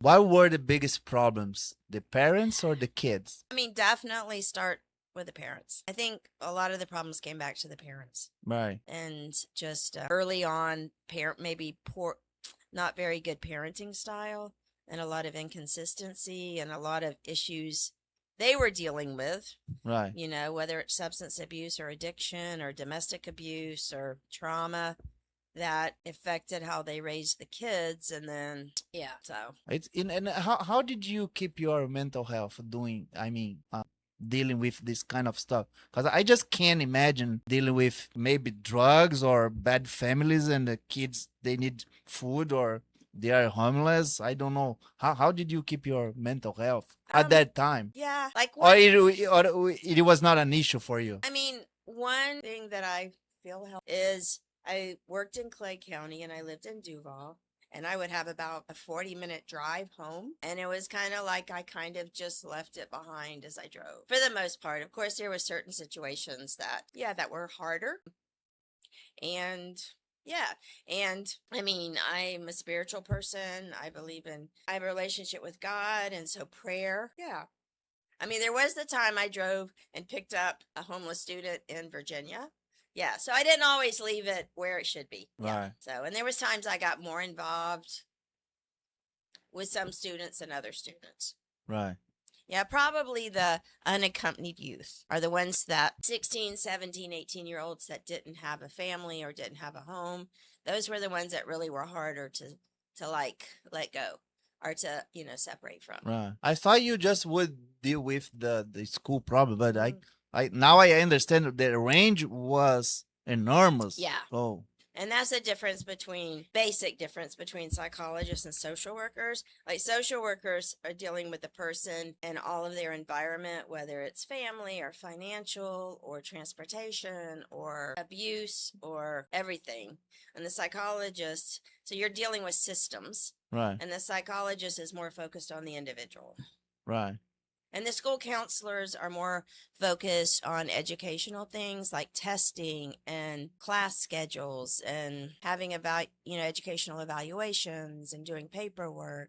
What were the biggest problems? The parents or the kids? I mean, definitely start with the parents. I think a lot of the problems came back to the parents. Right. And just early on, parent maybe poor, not very good parenting style, and a lot of inconsistency and a lot of issues they were dealing with, Right. whether it's substance abuse or addiction or domestic abuse or trauma that affected how they raised the kids. And then, yeah, so. It's in and how did you keep your mental health doing? I mean, dealing with this kind of stuff because I just can't imagine dealing with maybe drugs or bad families and the kids they need food or they are homeless. I don't know how did you keep your mental health at Um, that time, yeah, like or one, it was not an issue for you. I mean, one thing that I feel help is I worked in Clay County and I lived in Duval. And I would have about a 40-minute drive home. And it was kind of like I kind of just left it behind as I drove for the most part. Of course, there were certain situations that, yeah, that were harder. And yeah. And I mean, I'm a spiritual person. I have a relationship with God. And so prayer. Yeah. I mean, there was the time I drove and picked up a homeless student in Virginia. Yeah, so I didn't always leave it where it should be. Yeah. Right. So, and there was times I got more involved with some students than other students. Right. Yeah, probably the unaccompanied youth are the ones that 16, 17, 18-year-olds that didn't have a family or didn't have a home. Those were the ones that really were harder to like let go or to, separate from. Right. I thought you just would deal with the school problem, but Mm. I now I understand that the range was enormous. Yeah. Oh. And that's the basic difference between psychologists and social workers. Like social workers are dealing with the person and all of their environment, whether it's family or financial or transportation or abuse or everything. And the psychologist, so you're dealing with systems. Right. And the psychologist is more focused on the individual. Right. And the school counselors are more focused on educational things like testing and class schedules and having educational evaluations and doing paperwork.